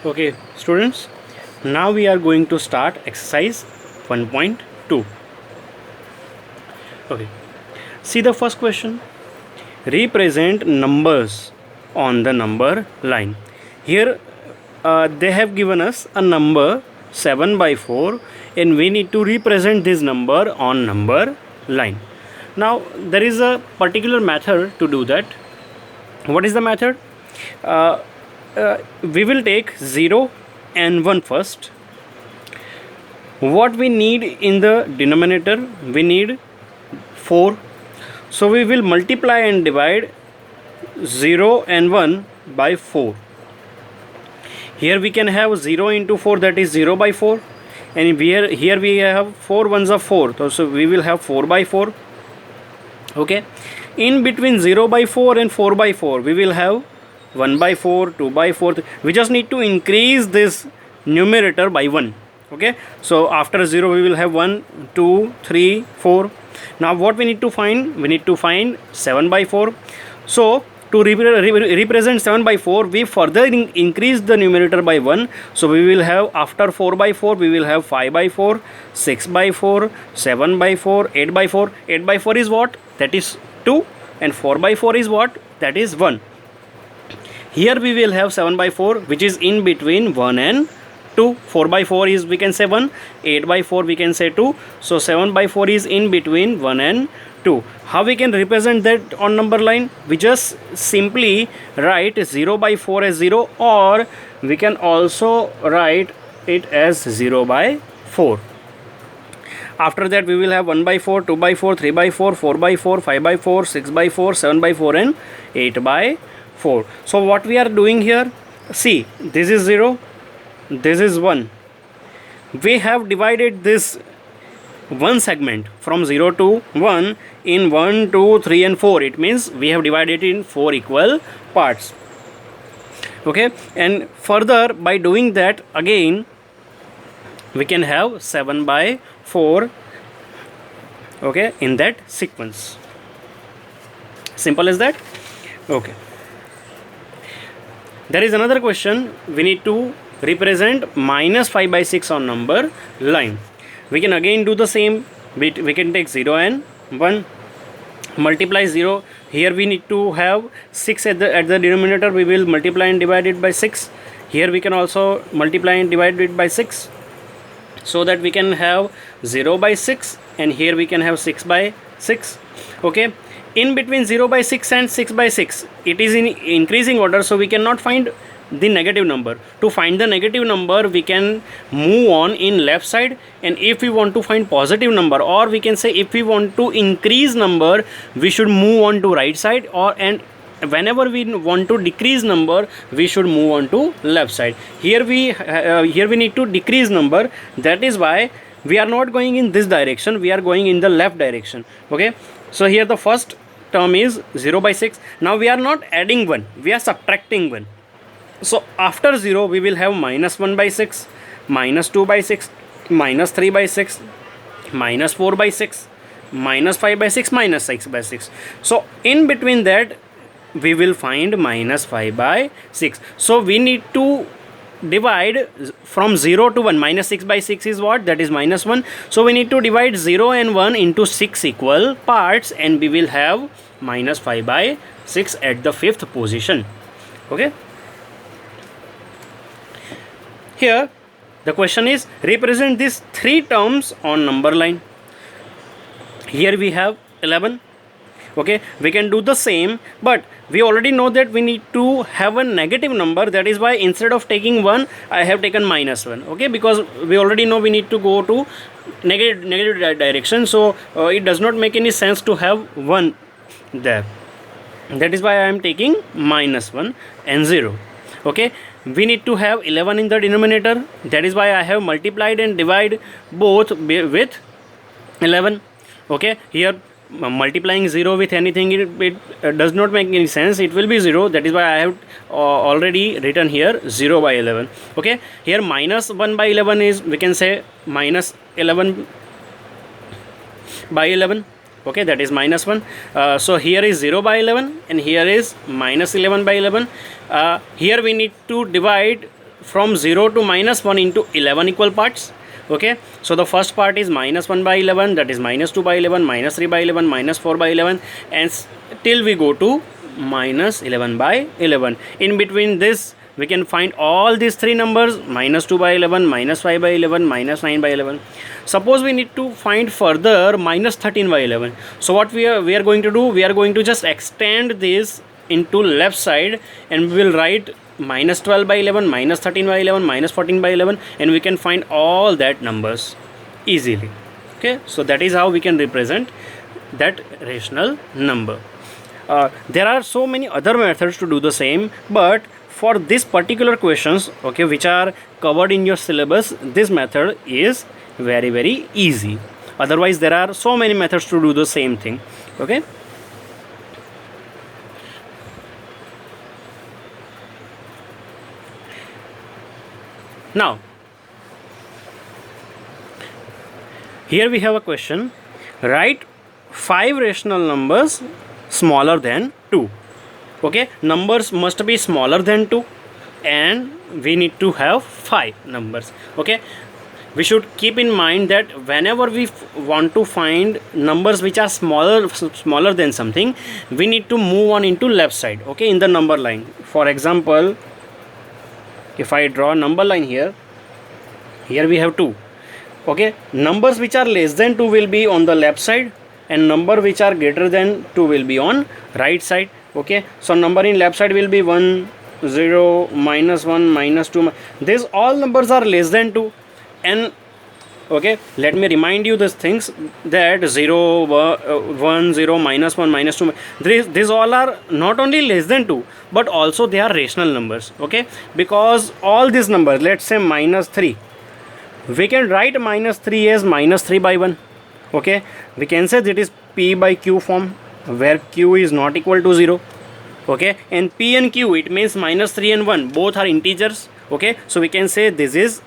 Okay, students, now we are going to start exercise 1.2. Okay, see the first question. Represent numbers on the number line. Here they have given us a number 7 by 4 and we need to represent this number on number line. Now there is a particular method to do that. What is the method? We will take 0 and 1 first. What we need in the denominator? We need 4. So we will multiply and divide 0 and 1 by 4. Here we can have 0 into 4, that is 0 by 4. And here we have 4 ones of 4. So we will have 4 by 4. Okay. In between 0 by 4 and 4 by 4, we will have 1 by 4, 2 by 4. We just need to increase this numerator by 1. Okay. So after 0, we will have 1, 2, 3, 4. Now what we need to find? We need to find 7 by 4. So to represent 7 by 4, we further increase the numerator by 1. So we will have, after 4 by 4, we will have 5 by 4, 6 by 4, 7 by 4, 8 by 4. 8 by 4 is what? That is 2. And 4 by 4 is what? That is 1. Here we will have 7 by 4, which is in between 1 and 2. 4 by 4 is, we can say 1. 8 by 4 we can say 2. So 7 by 4 is in between 1 and 2. How we can represent that on number line? We just simply write 0 by 4 as 0, or we can also write it as 0 by 4. After that we will have 1 by 4, 2 by 4, 3 by 4, 4 by 4, 5 by 4, 6 by 4, 7 by 4 and 8 by 4. So what we are doing here? See, this is 0, this is 1. We have divided this one segment from 0 to 1 in 1, 2, 3 and 4. It means we have divided it in 4 equal parts. Okay, and further by doing that again we can have 7 by 4, okay, in that sequence. Simple as that. Okay, there is another question. We need to represent minus 5 by 6 on number line. We can again do the same. We can take 0 and 1, multiply 0. Here we need to have 6 at the denominator. We will multiply and divide it by 6. Here we can also multiply and divide it by 6, so that we can have 0 by 6, and here we can have 6 by 6. Okay, in between 0 by 6 and 6 by 6, it is in increasing order, so we cannot find the negative number. To find the negative number, we can move on in left side, and if we want to find positive number, or we can say if we want to increase number, we should move on to right side, and whenever we want to decrease number, we should move on to left side. Here we need to decrease number. That is why we are not going in this direction, we are going in the left direction. Okay, so here the first term is 0 by 6. Now we are not adding 1, we are subtracting 1. So after 0 we will have minus 1 by 6, minus 2 by 6, minus 3 by 6, minus 4 by 6, minus 5 by 6, minus 6 by 6. So in between that we will find minus 5 by 6. So we need to divide from 0 to 1. Minus 6 by 6 is what? That is minus 1. So we need to divide 0 and 1 into 6 equal parts, and we will have minus 5 by 6 at the 5th position. Okay, here the question is represent these 3 terms on number line. Here we have 11. Okay, we can do the same, but we already know that we need to have a negative number. That is why instead of taking 1, I have taken minus 1. Okay, because we already know we need to go to negative direction, so it does not make any sense to have 1 there. That is why I am taking minus 1 and 0. Okay, we need to have 11 in the denominator. That is why I have multiplied and divide both with 11. Okay, here multiplying 0 with anything, it does not make any sense. It will be 0. That is why I have already written here 0 by 11. Okay, here minus 1 by 11 is, we can say minus 11 by 11. Okay, that is minus 1. So here is 0 by 11 and here is minus 11 by 11. Here we need to divide from 0 to -1 into 11 equal parts. Okay, so the first part is -1 by 11, that is -2 by 11, -3 by 11, -4 by 11, and till we go to -11 by 11. In between this we can find all these three numbers: -2 by 11, -5 by 11, -9 by 11. Suppose we need to find further -13 by 11. So what we are going to do, we are going to just extend this into left side, and we will write -12 by 11, -13 by 11, -14 by 11, and we can find all that numbers easily. Okay, so that is how we can represent that rational number. There are so many other methods to do the same, but for this particular questions, okay, which are covered in your syllabus, this method is very easy. Otherwise there are so many methods to do the same thing. Okay, now here we have a question: write 5 rational numbers smaller than 2. Okay, numbers must be smaller than 2, and we need to have 5 numbers. Okay, we should keep in mind that whenever we want to find numbers which are smaller than something, we need to move on into left side, okay, in the number line. For example, if I draw a number line here we have 2. Okay, numbers which are less than 2 will be on the left side, and number which are greater than 2 will be on right side. Okay, so number in left side will be 1, 0, -1, -2. These all numbers are less than 2. And okay, let me remind you these things, that 0, 1, 0, -1, -2, these all are not only less than 2, but also they are rational numbers. Okay, because all these numbers, let's say -3, we can write -3 as -3 by 1. Okay, we can say that is P by Q form, where Q is not equal to 0. Okay, and P and Q, it means -3 and 1 both are integers. Okay, so we can say this is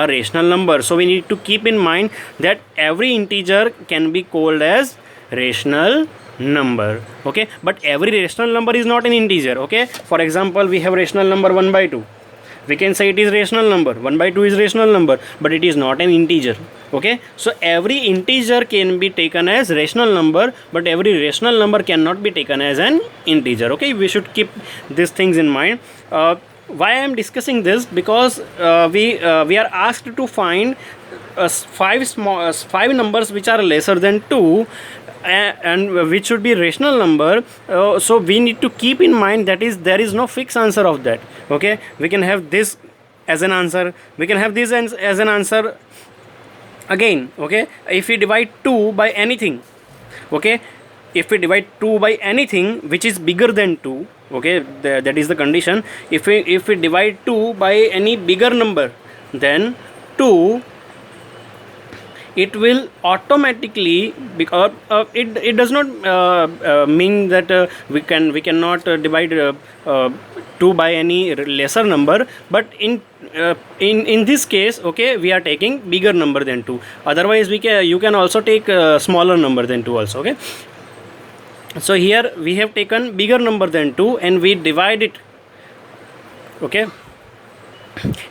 a rational number. So we need to keep in mind that every integer can be called as rational number. Okay, but every rational number is not an integer. Okay, for example, we have rational number 1 by 2. We can say it is rational number, 1 by 2 is rational number, but it is not an integer. Okay, so every integer can be taken as rational number, but every rational number cannot be taken as an integer. Okay, we should keep these things in mind. Why I am discussing this? Because we are asked to find 5 numbers which are lesser than 2, and which should be rational number. So we need to keep in mind that is there is no fixed answer of that. Okay, we can have this as an answer, we can have this as an answer again. Okay, if we divide 2 by anything, okay, if we divide 2 by anything which is bigger than 2, okay, that is the condition. If we divide 2 by any bigger number than 2, it will automatically, because it does not mean that we cannot divide 2 by any lesser number, but in this case, okay, we are taking bigger number than 2. Otherwise you can also take smaller number than 2 also. Okay, so here we have taken bigger number than 2 and we divide it. Okay,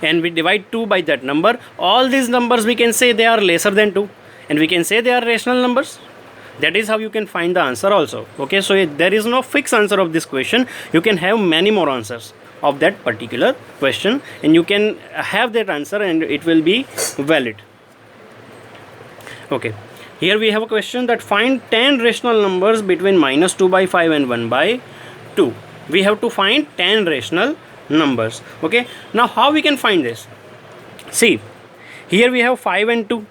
and we divide 2 by that number. All these numbers we can say they are lesser than 2, and we can say they are rational numbers. That is how you can find the answer also. Okay, so there is no fixed answer of this question. You can have many more answers of that particular question, and you can have that answer and it will be valid. Okay, here we have a question that find 10 rational numbers between -2 by 5 and 1 by 2. We have to find 10 rational numbers. Okay, now how we can find this? See, here we have 5 and 2.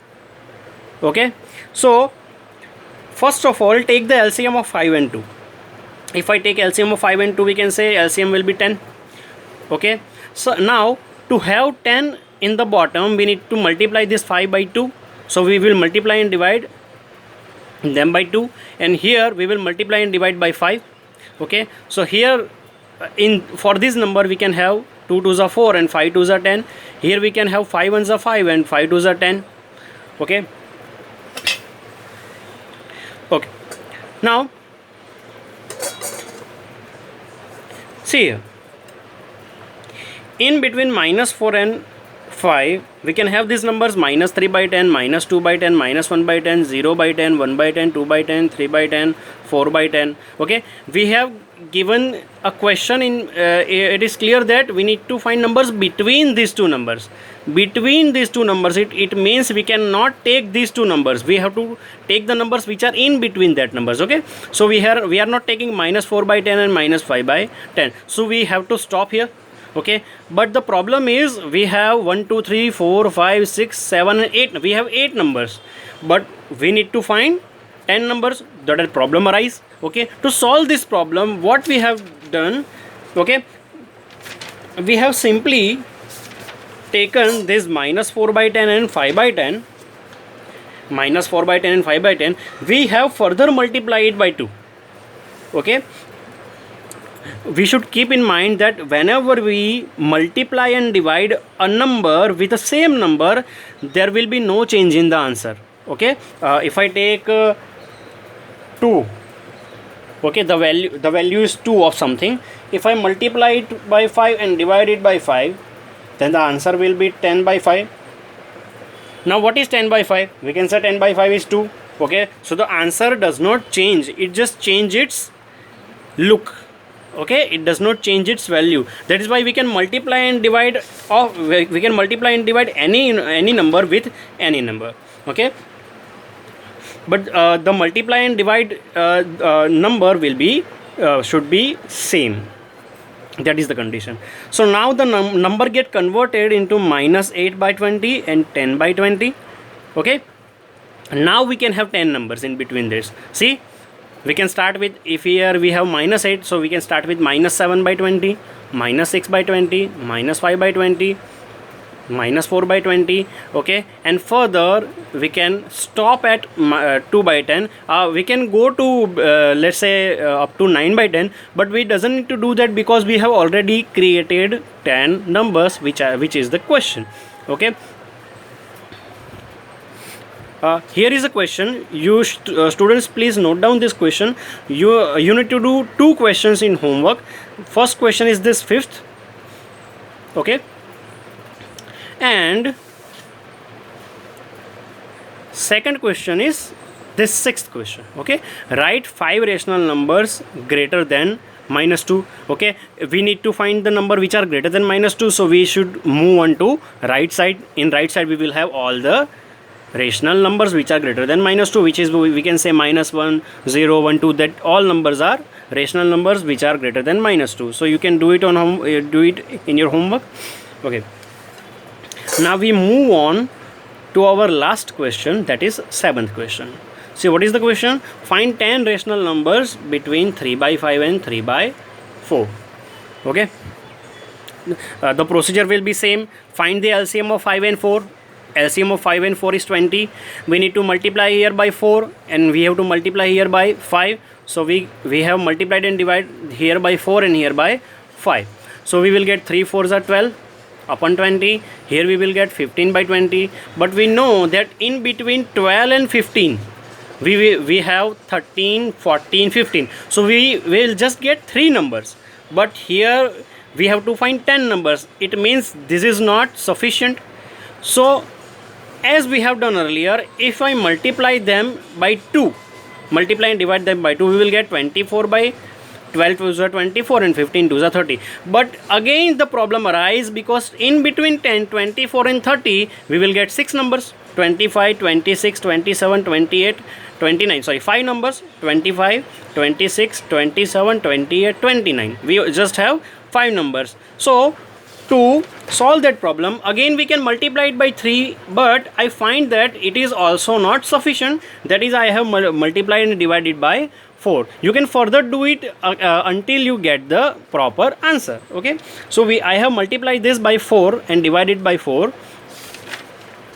Okay, so first of all, take the LCM of 5 and 2. If I take LCM of 5 and 2, we can say LCM will be 10. Okay, so now to have 10 in the bottom, we need to multiply this 5 by 2. So we will multiply and divide them by 2, and here we will multiply and divide by 5. Okay, so here for this number we can have 2 2s are 4 and 5 2s are 10. Here we can have 5 1s are 5 and 5 2s are 10. Okay, okay, now see here, In between minus 4 and 5, we can have these numbers minus 3 by 10, minus 2 by 10, minus 1 by 10, 0 by 10, 1 by 10, 2 by 10, 3 by 10, 4 by 10. Okay, we have given a question in it is clear that we need to find numbers between these two numbers. Between these two numbers, it means we cannot take these two numbers. We have to take the numbers which are in between that numbers. Okay, so we are not taking minus 4 by 10 and minus 5 by 10, so we have to stop here. Okay, but the problem is we have 1 2 3 4 5 6 7 and 8. We have 8 numbers, but we need to find 10 numbers. That is problem arise. Okay, to solve this problem, what we have done, okay, we have simply taken this minus 4 by 10 and 5 by 10, minus 4 by 10 and 5 by 10, we have further multiplied it by 2. Okay, we should keep in mind that whenever we multiply and divide a number with the same number, there will be no change in the answer. Okay, if I take 2, okay, the value is 2 of something. If I multiply it by 5 and divide it by 5, then the answer will be 10 by 5. Now what is 10 by 5? We can say 10 by 5 is 2. Okay, so the answer does not change, it just changes its look. Okay, it does not change its value. That is why we can multiply and divide any number with any number. Okay, but the multiply and divide number will be should be same. That is the condition. So now the number get converted into minus 8 by 20 and 10 by 20. Okay, now we can have 10 numbers in between this. See, we can start with, if here we have minus 8, so we can start with minus 7 by 20, minus 6 by 20, minus 5 by 20, minus 4 by 20. Okay, and further we can stop at 2 by 10. We can go to let's say up to 9 by 10, but we doesn't need to do that because we have already created 10 numbers, which is the question. Okay, here is a question. You students, please note down this question. You need to do 2 questions in homework. First question is this 5th. Okay, and second question is this 6th question. Okay, write 5 rational numbers greater than minus 2. Okay, we need to find the number which are greater than minus 2, so we should move on to right side. In right side we will have all the rational numbers which are greater than minus 2, which is, we can say, minus 1, 0, 1, 2, that all numbers are rational numbers which are greater than minus 2. So you can do it on do it in your homework. Okay, now we move on to our last question, that is 7th question. See, what is the question? Find 10 rational numbers between 3 by 5 and 3 by 4. Okay, the procedure will be same. Find the LCM of 5 and 4. LCM of 5 and 4 is 20. We need to multiply here by 4 and we have to multiply here by 5. So we have multiplied and divided here by 4 and here by 5. So we will get 3 4s are 12 upon 20. Here we will get 15 by 20. But we know that in between 12 and 15 we have 13, 14, 15. So we will just get 3 numbers. But here we have to find 10 numbers. It means this is not sufficient. So as we have done earlier, if I multiply them by 2, multiply and divide them by 2, we will get 24 by 12 2s are 24 and 15 2s are 30. But again the problem arises because in between 10, 24 and 30 we will get 6 numbers, 25, 26, 27, 28, 29. Sorry, 5 numbers, 25, 26, 27, 28, 29. We just have 5 numbers. So to solve that problem, again we can multiply it by 3, but I find that it is also not sufficient. That is, I have multiplied and divided by 4. You can further do it until you get the proper answer. Okay, so I have multiplied this by 4 and divided by 4.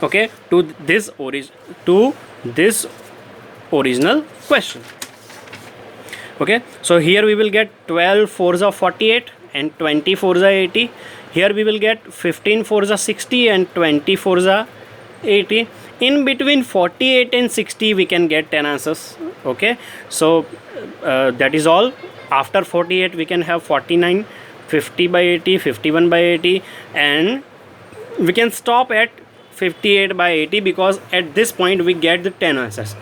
Okay, to this original question. Okay, so here we will get 12 4s are 48 and 20 4s are 80. Here we will get 15 4s are 60 and 20 4s are 80. In between 48 and 60 we can get 10 answers. Okay, so that is all. After 48 we can have 49, 50 by 80, 51 by 80, and we can stop at 58 by 80 because at this point we get the 10 answers.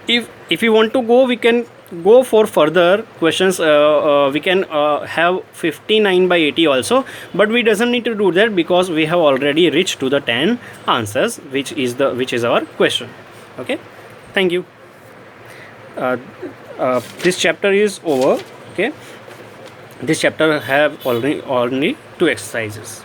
If you want to go, we can go for further questions. We can have 59 by 80 also, but we doesn't need to do that because we have already reached to the 10 answers, which is our question. Okay, thank you. This chapter is over. Okay, this chapter have only 2 exercises.